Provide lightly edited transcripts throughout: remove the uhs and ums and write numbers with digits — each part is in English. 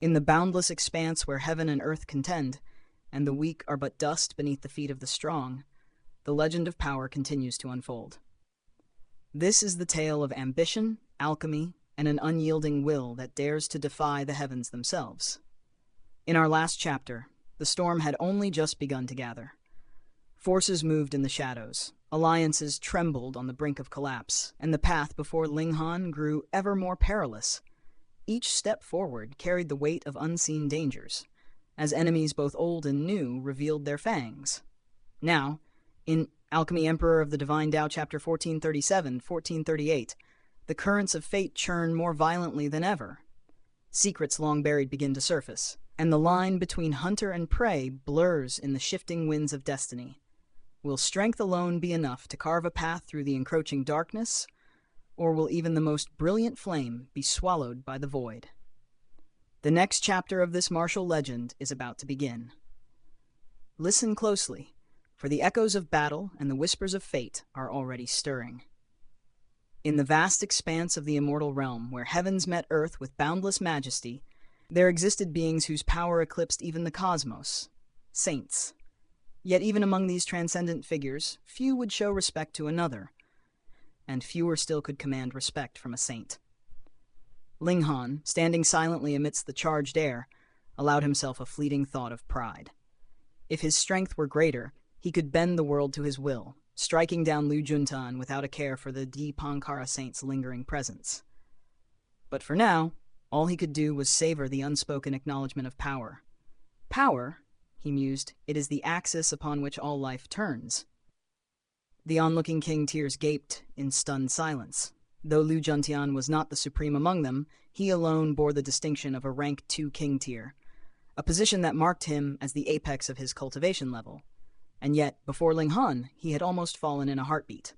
In the boundless expanse where heaven and earth contend, and the weak are but dust beneath the feet of the strong, the legend of power continues to unfold. This is the tale of ambition, alchemy, and an unyielding will that dares to defy the heavens themselves. In our last chapter, the storm had only just begun to gather. Forces moved in the shadows, alliances trembled on the brink of collapse, and the path before Ling Han grew ever more perilous. Each step forward carried the weight of unseen dangers, as enemies both old and new revealed their fangs. Now, in Alchemy Emperor of the Divine Dao Chapter 1437-1438, the currents of fate churn more violently than ever. Secrets long buried begin to surface, and the line between hunter and prey blurs in the shifting winds of destiny. Will strength alone be enough to carve a path through the encroaching darkness, or will even the most brilliant flame be swallowed by the void? The next chapter of this martial legend is about to begin. Listen closely, for the echoes of battle and the whispers of fate are already stirring. In the vast expanse of the immortal realm, where heavens met earth with boundless majesty, there existed beings whose power eclipsed even the cosmos, saints. Yet even among these transcendent figures, few would show respect to another, and fewer still could command respect from a saint. Ling Han, standing silently amidst the charged air, allowed himself a fleeting thought of pride. If his strength were greater, he could bend the world to his will, striking down Lu Juntan without a care for the Dipankara saint's lingering presence. But for now, all he could do was savor the unspoken acknowledgement of power. Power, he mused, it is the axis upon which all life turns. The onlooking king tiers gaped in stunned silence. Though Lu Juntian was not the supreme among them, he alone bore the distinction of a rank 2 king tier, a position that marked him as the apex of his cultivation level. And yet, before Ling Han, he had almost fallen in a heartbeat.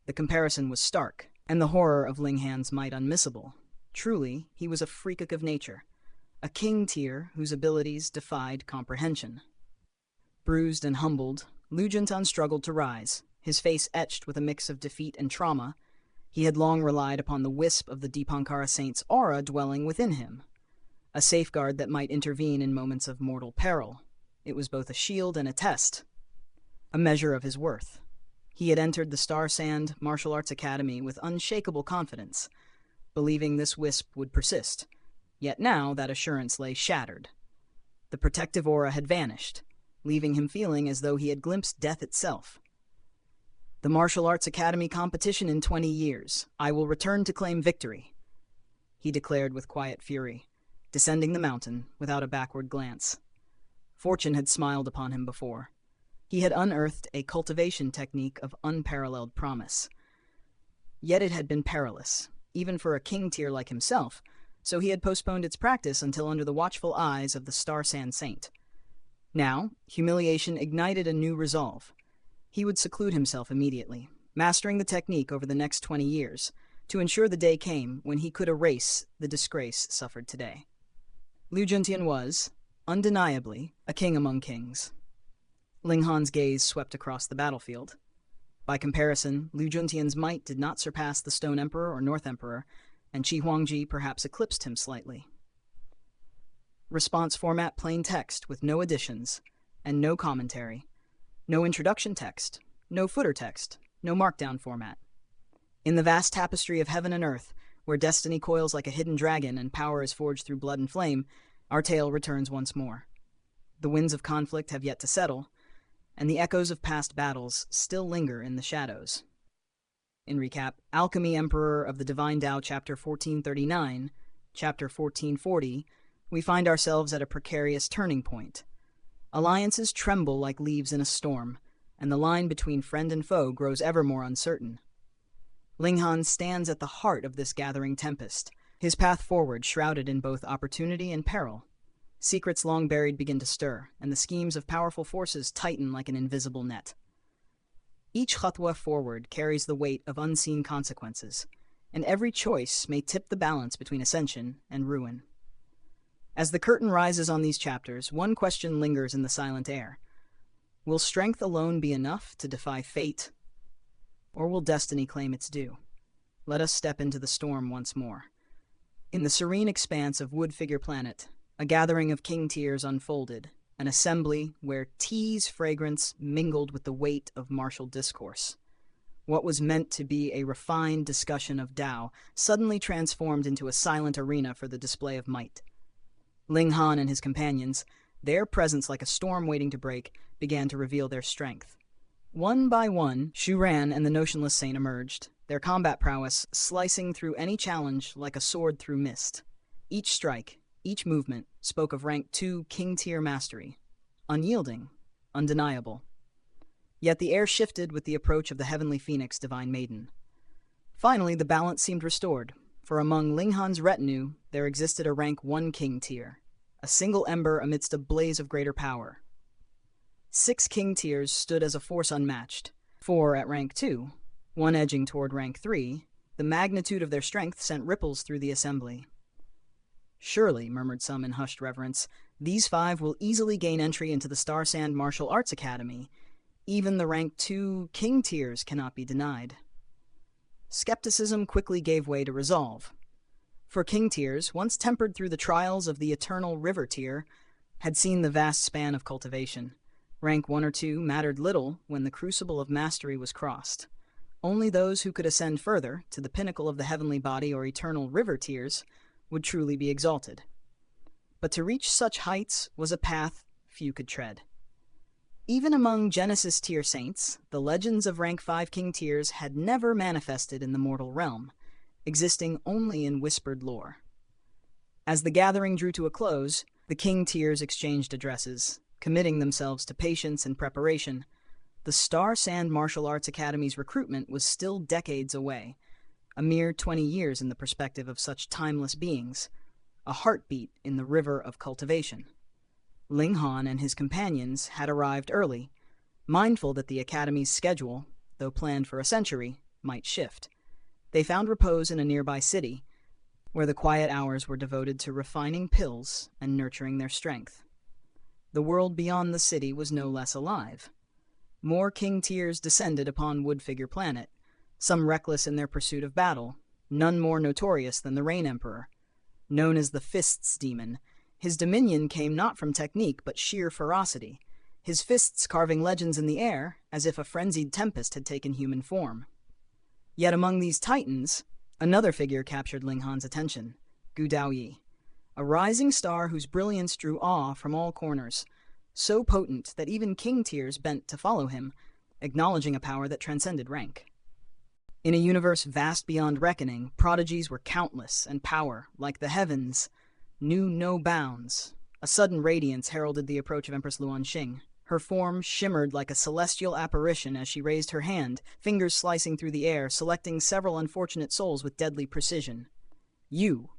The comparison was stark, and the horror of Ling Han's might unmissable. Truly, he was a freak of nature, a king tier whose abilities defied comprehension. Bruised and humbled, Lu Juntan struggled to rise, his face etched with a mix of defeat and trauma. He had long relied upon the wisp of the Dipankara saint's aura dwelling within him, a safeguard that might intervene in moments of mortal peril. It was both a shield and a test, a measure of his worth. He had entered the Star Sand Martial Arts Academy with unshakable confidence, believing this wisp would persist. Yet now that assurance lay shattered. The protective aura had vanished, leaving him feeling as though he had glimpsed death itself. The Martial Arts Academy competition in 20 years. I will return to claim victory, he declared with quiet fury, descending the mountain without a backward glance. Fortune had smiled upon him before. He had unearthed a cultivation technique of unparalleled promise. Yet it had been perilous, even for a king tier like himself, so he had postponed its practice until under the watchful eyes of the Star Sand Saint. Now, humiliation ignited a new resolve. He would seclude himself immediately, mastering the technique over the next 20 years, to ensure the day came when he could erase the disgrace suffered today. Lu Juntian was, undeniably, a king among kings. Ling Han's gaze swept across the battlefield. By comparison, Lu Juntian's might did not surpass the Stone Emperor or North Emperor, and Qi Huangji perhaps eclipsed him slightly. Response format plain text with no additions, and no commentary. No introduction text, no footer text, no markdown format. In the vast tapestry of heaven and earth, where destiny coils like a hidden dragon and power is forged through blood and flame, our tale returns once more. The winds of conflict have yet to settle, and the echoes of past battles still linger in the shadows. In recap, Alchemy Emperor of the Divine Dao Chapter 1439, Chapter 1440, we find ourselves at a precarious turning point. Alliances tremble like leaves in a storm, and the line between friend and foe grows ever more uncertain. Ling Han stands at the heart of this gathering tempest, his path forward shrouded in both opportunity and peril. Secrets long buried begin to stir, and the schemes of powerful forces tighten like an invisible net. Each khatwa forward carries the weight of unseen consequences, and every choice may tip the balance between ascension and ruin. As the curtain rises on these chapters, one question lingers in the silent air. Will strength alone be enough to defy fate? Or will destiny claim its due? Let us step into the storm once more. In the serene expanse of Wood Figure Planet, a gathering of king tears unfolded, an assembly where tea's fragrance mingled with the weight of martial discourse. What was meant to be a refined discussion of Tao suddenly transformed into a silent arena for the display of might. Ling Han and his companions, their presence like a storm waiting to break, began to reveal their strength. One by one, Shu Ran and the notionless saint emerged, their combat prowess slicing through any challenge like a sword through mist. Each strike, each movement, spoke of rank 2 king-tier mastery. Unyielding, undeniable. Yet the air shifted with the approach of the heavenly phoenix Divine Maiden. Finally, the balance seemed restored, for among Ling Han's retinue there existed a rank 1 king tier, a single ember amidst a blaze of greater power. 6 king tiers stood as a force unmatched, 4 at rank 2, 1 edging toward rank 3. The magnitude of their strength sent ripples through the assembly. "Surely," murmured some in hushed reverence, "these 5 will easily gain entry into the Star Sand Martial Arts Academy. Even the rank 2 king tiers cannot be denied." Skepticism quickly gave way to resolve. For king tiers, once tempered through the trials of the eternal river tier, had seen the vast span of cultivation. Rank 1 or 2 mattered little when the crucible of mastery was crossed. Only those who could ascend further, to the pinnacle of the heavenly body or eternal river tiers, would truly be exalted. But to reach such heights was a path few could tread. Even among Genesis tier saints, the legends of rank 5 king tiers had never manifested in the mortal realm, existing only in whispered lore. As the gathering drew to a close, the king tiers exchanged addresses, committing themselves to patience and preparation. The Star Sand Martial Arts Academy's recruitment was still decades away, a mere 20 years in the perspective of such timeless beings, a heartbeat in the river of cultivation. Ling Han and his companions had arrived early, mindful that the Academy's schedule, though planned for a century, might shift. They found repose in a nearby city, where the quiet hours were devoted to refining pills and nurturing their strength. The world beyond the city was no less alive. More king tiers descended upon Wood Figure Planet, some reckless in their pursuit of battle, none more notorious than the Rain Emperor. Known as the Fists Demon, his dominion came not from technique but sheer ferocity, his fists carving legends in the air as if a frenzied tempest had taken human form. Yet among these titans, another figure captured Ling Han's attention, Gu Daoyi, a rising star whose brilliance drew awe from all corners, so potent that even king tiers bent to follow him, acknowledging a power that transcended rank. In a universe vast beyond reckoning, prodigies were countless, and power, like the heavens, knew no bounds. A sudden radiance heralded the approach of Empress Luan Xing. Her form shimmered like a celestial apparition as she raised her hand, fingers slicing through the air, selecting several unfortunate souls with deadly precision. You,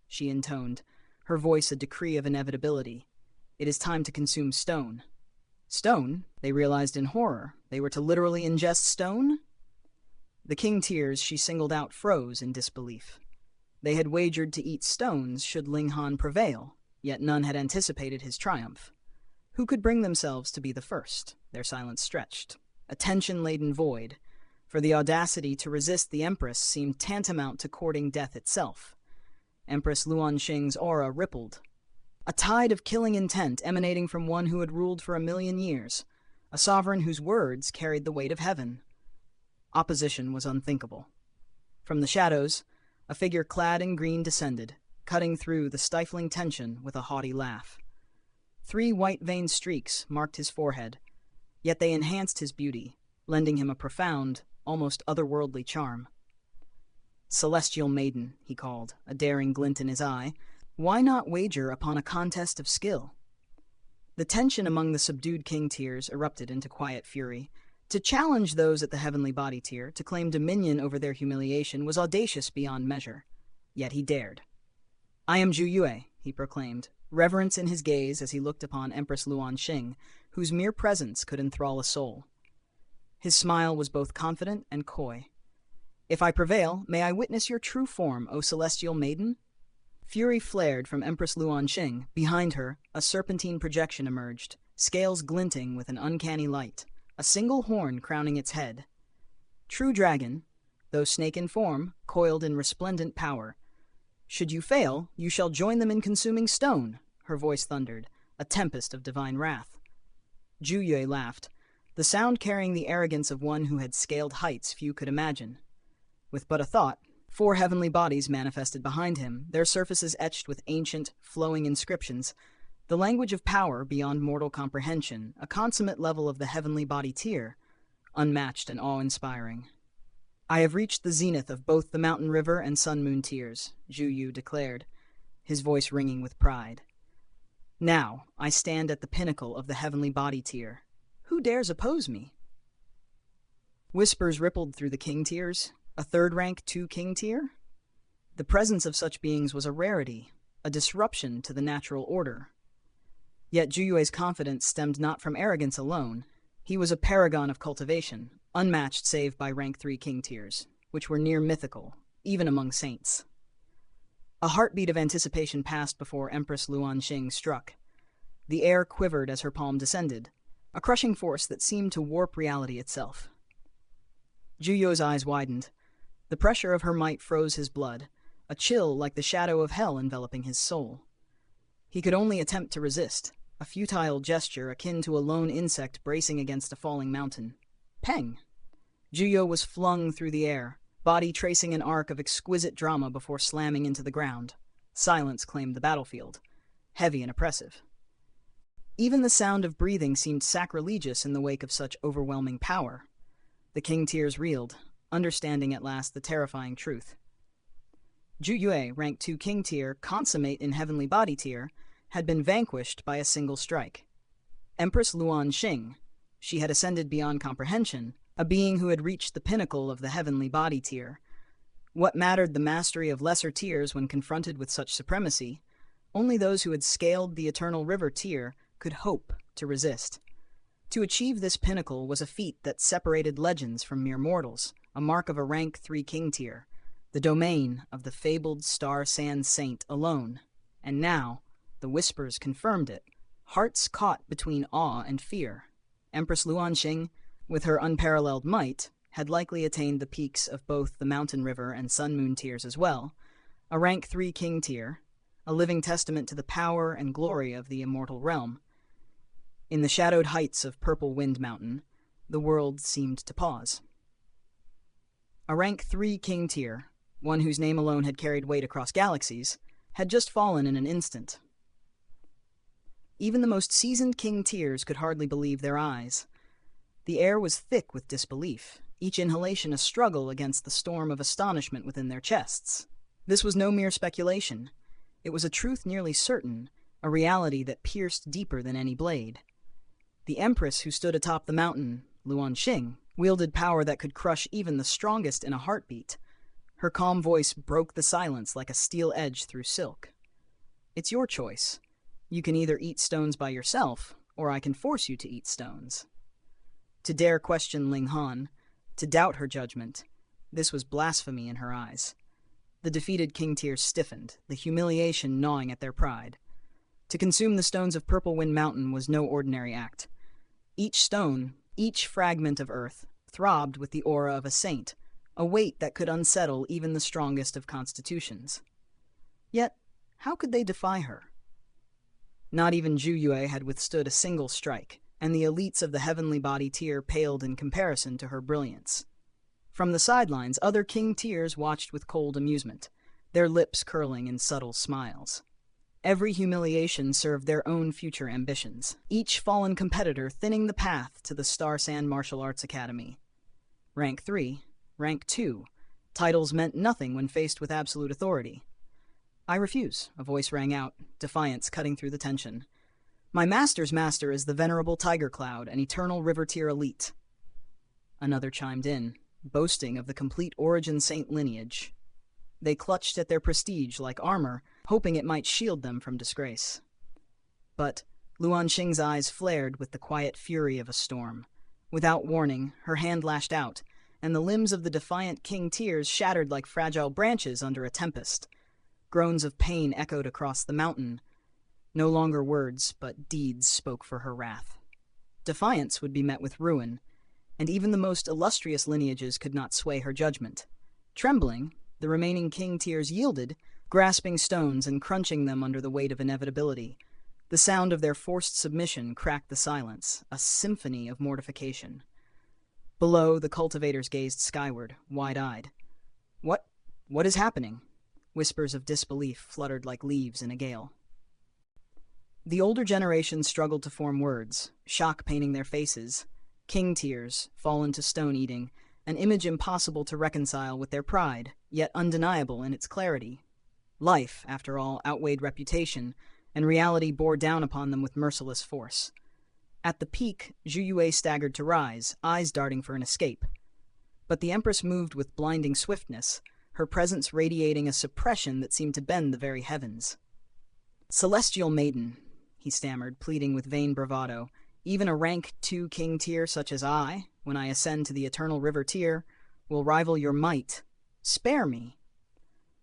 she intoned, her voice a decree of inevitability. It is time to consume stone. Stone? They realized in horror. They were to literally ingest stone? The king tiers she singled out froze in disbelief. They had wagered to eat stones should Ling Han prevail, yet none had anticipated his triumph. Who could bring themselves to be the first? Their silence stretched. A tension-laden void, for the audacity to resist the Empress seemed tantamount to courting death itself. Empress Luan Xing's aura rippled. A tide of killing intent emanating from one who had ruled for 1,000,000 years, a sovereign whose words carried the weight of heaven. Opposition was unthinkable. From the shadows, a figure clad in green descended, cutting through the stifling tension with a haughty laugh. 3 white-veined streaks marked his forehead, yet they enhanced his beauty, lending him a profound, almost otherworldly charm. "Celestial Maiden," he called, a daring glint in his eye. "Why not wager upon a contest of skill?" The tension among the subdued king tiers erupted into quiet fury. To challenge those at the heavenly body tier, to claim dominion over their humiliation, was audacious beyond measure. Yet he dared. "I am Zhu Yue," he proclaimed, reverence in his gaze as he looked upon Empress Luan Xing, whose mere presence could enthrall a soul. His smile was both confident and coy. "If I prevail, may I witness your true form, O celestial maiden?" Fury flared from Empress Luan Xing. Behind her, a serpentine projection emerged, scales glinting with an uncanny light, a single horn crowning its head. True dragon, though snake in form, coiled in resplendent power, "Should you fail, you shall join them in consuming stone," her voice thundered, a tempest of divine wrath. Zhu Yue laughed, the sound carrying the arrogance of one who had scaled heights few could imagine. With but a thought, 4 heavenly bodies manifested behind him, their surfaces etched with ancient, flowing inscriptions, the language of power beyond mortal comprehension, a consummate level of the heavenly body tier, unmatched and awe-inspiring. "I have reached the zenith of both the mountain river and sun moon tiers," Zhu Yu declared, his voice ringing with pride. "Now I stand at the pinnacle of the heavenly body tier. Who dares oppose me?" Whispers rippled through the king tiers. A third rank 2 king tier? The presence of such beings was a rarity, a disruption to the natural order. Yet Zhu Yue's confidence stemmed not from arrogance alone. He was a paragon of cultivation, unmatched save by rank 3 king tiers, which were near mythical, even among saints. A heartbeat of anticipation passed before Empress Luan Xing struck. The air quivered as her palm descended, a crushing force that seemed to warp reality itself. Zhu Yue's eyes widened. The pressure of her might froze his blood, a chill like the shadow of hell enveloping his soul. He could only attempt to resist, a futile gesture akin to a lone insect bracing against a falling mountain. Peng! Zhu Yue was flung through the air, body tracing an arc of exquisite drama before slamming into the ground. Silence claimed the battlefield, heavy and oppressive. Even the sound of breathing seemed sacrilegious in the wake of such overwhelming power. The king tiers reeled, understanding at last the terrifying truth. Zhu Yue, rank 2 king tier, consummate in heavenly body tier, had been vanquished by a single strike. Empress Luan Xing, she had ascended beyond comprehension, a being who had reached the pinnacle of the heavenly body tier. What mattered the mastery of lesser tiers when confronted with such supremacy? Only those who had scaled the eternal river tier could hope to resist. To achieve this pinnacle was a feat that separated legends from mere mortals, a mark of a rank 3 king tier, the domain of the fabled Star Sand Saint alone. And now, the whispers confirmed it, hearts caught between awe and fear. Empress Luan Xing, with her unparalleled might, had likely attained the peaks of both the mountain river and sun moon tiers as well, a rank 3 king tier, a living testament to the power and glory of the immortal realm. In the shadowed heights of Purple Wind Mountain, the world seemed to pause. A rank 3 king tier, one whose name alone had carried weight across galaxies, had just fallen in an instant. Even the most seasoned king tiers could hardly believe their eyes. The air was thick with disbelief, each inhalation a struggle against the storm of astonishment within their chests. This was no mere speculation. It was a truth nearly certain, a reality that pierced deeper than any blade. The empress who stood atop the mountain, Luan Xing, wielded power that could crush even the strongest in a heartbeat. Her calm voice broke the silence like a steel edge through silk. "It's your choice. You can either eat stones by yourself, or I can force you to eat stones." To dare question Ling Han, to doubt her judgment, this was blasphemy in her eyes. The defeated king tiers stiffened, the humiliation gnawing at their pride. To consume the stones of Purple Wind Mountain was no ordinary act. Each stone, each fragment of earth, throbbed with the aura of a saint, a weight that could unsettle even the strongest of constitutions. Yet, how could they defy her? Not even Zhu Yue had withstood a single strike, and the elites of the heavenly body tier paled in comparison to her brilliance. From the sidelines, other king tiers watched with cold amusement, their lips curling in subtle smiles. Every humiliation served their own future ambitions, each fallen competitor thinning the path to the Star Sand Martial Arts Academy. Rank 3, Rank 2, titles meant nothing when faced with absolute authority. "I refuse," a voice rang out, defiance cutting through the tension. "My master's master is the venerable Tiger Cloud, an eternal river tier elite." Another chimed in, boasting of the complete origin saint lineage. They clutched at their prestige like armor, hoping it might shield them from disgrace. But Luan Xing's eyes flared with the quiet fury of a storm. Without warning, her hand lashed out, and the limbs of the defiant king tiers shattered like fragile branches under a tempest. Groans of pain echoed across the mountain. No longer words, but deeds spoke for her wrath. Defiance would be met with ruin, and even the most illustrious lineages could not sway her judgment. Trembling, the remaining king tiers yielded, grasping stones and crunching them under the weight of inevitability. The sound of their forced submission cracked the silence, a symphony of mortification. Below, the cultivators gazed skyward, wide-eyed. What is happening? Whispers of disbelief fluttered like leaves in a gale. The older generation struggled to form words, shock painting their faces, king tears, fallen to stone-eating, an image impossible to reconcile with their pride, yet undeniable in its clarity. Life, after all, outweighed reputation, and reality bore down upon them with merciless force. At the peak, Zhu Yue staggered to rise, eyes darting for an escape. But the Empress moved with blinding swiftness, her presence radiating a suppression that seemed to bend the very heavens. "Celestial maiden," he stammered, pleading with vain bravado, "even a rank 2 king tier such as I, when I ascend to the eternal river tier, will rival your might. Spare me."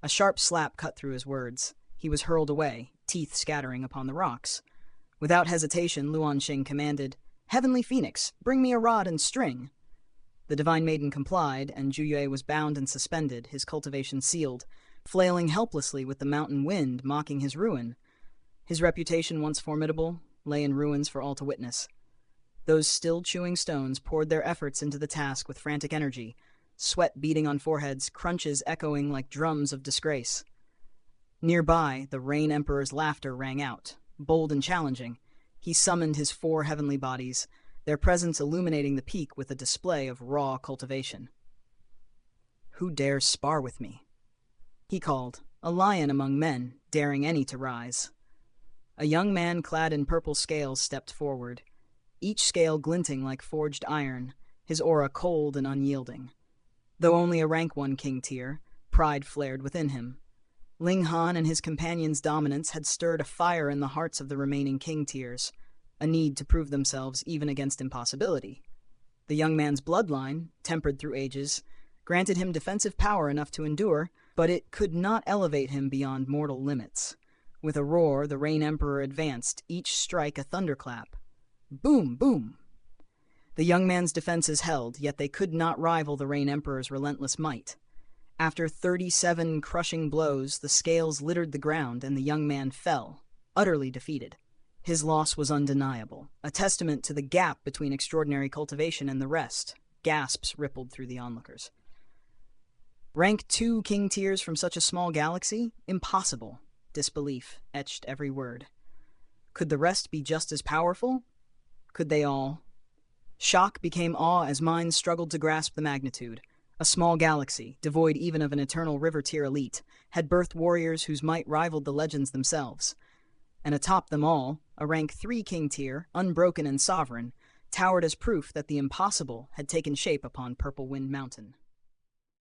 A sharp slap cut through his words. He was hurled away, teeth scattering upon the rocks. Without hesitation, Luan Xing commanded, "Heavenly Phoenix, bring me a rod and string." The Divine Maiden complied, and Zhu Yue was bound and suspended, his cultivation sealed, flailing helplessly with the mountain wind mocking his ruin. His reputation, once formidable, lay in ruins for all to witness. Those still chewing stones poured their efforts into the task with frantic energy, sweat beating on foreheads, crunches echoing like drums of disgrace. Nearby, the Rain Emperor's laughter rang out, bold and challenging. He summoned his 4 heavenly bodies, their presence illuminating the peak with a display of raw cultivation. "Who dares spar with me?" he called, a lion among men, daring any to rise. A young man clad in purple scales stepped forward, each scale glinting like forged iron, his aura cold and unyielding. Though only a rank 1 king tier, pride flared within him. Ling Han and his companions' dominance had stirred a fire in the hearts of the remaining king tiers, a need to prove themselves even against impossibility. The young man's bloodline, tempered through ages, granted him defensive power enough to endure, but it could not elevate him beyond mortal limits. With a roar, the Rain Emperor advanced, each strike a thunderclap. Boom, boom! The young man's defenses held, yet they could not rival the Rain Emperor's relentless might. After 37 crushing blows, the scales littered the ground and the young man fell, utterly defeated. His loss was undeniable, a testament to the gap between extraordinary cultivation and the rest. Gasps rippled through the onlookers. Rank 2 king tiers from such a small galaxy? Impossible. Disbelief etched every word. Could the rest be just as powerful? Could they all? Shock became awe as minds struggled to grasp the magnitude. A small galaxy, devoid even of an eternal river tier elite, had birthed warriors whose might rivaled the legends themselves. And atop them all, a rank 3 king tier, unbroken and sovereign, towered as proof that the impossible had taken shape upon Purple Wind Mountain.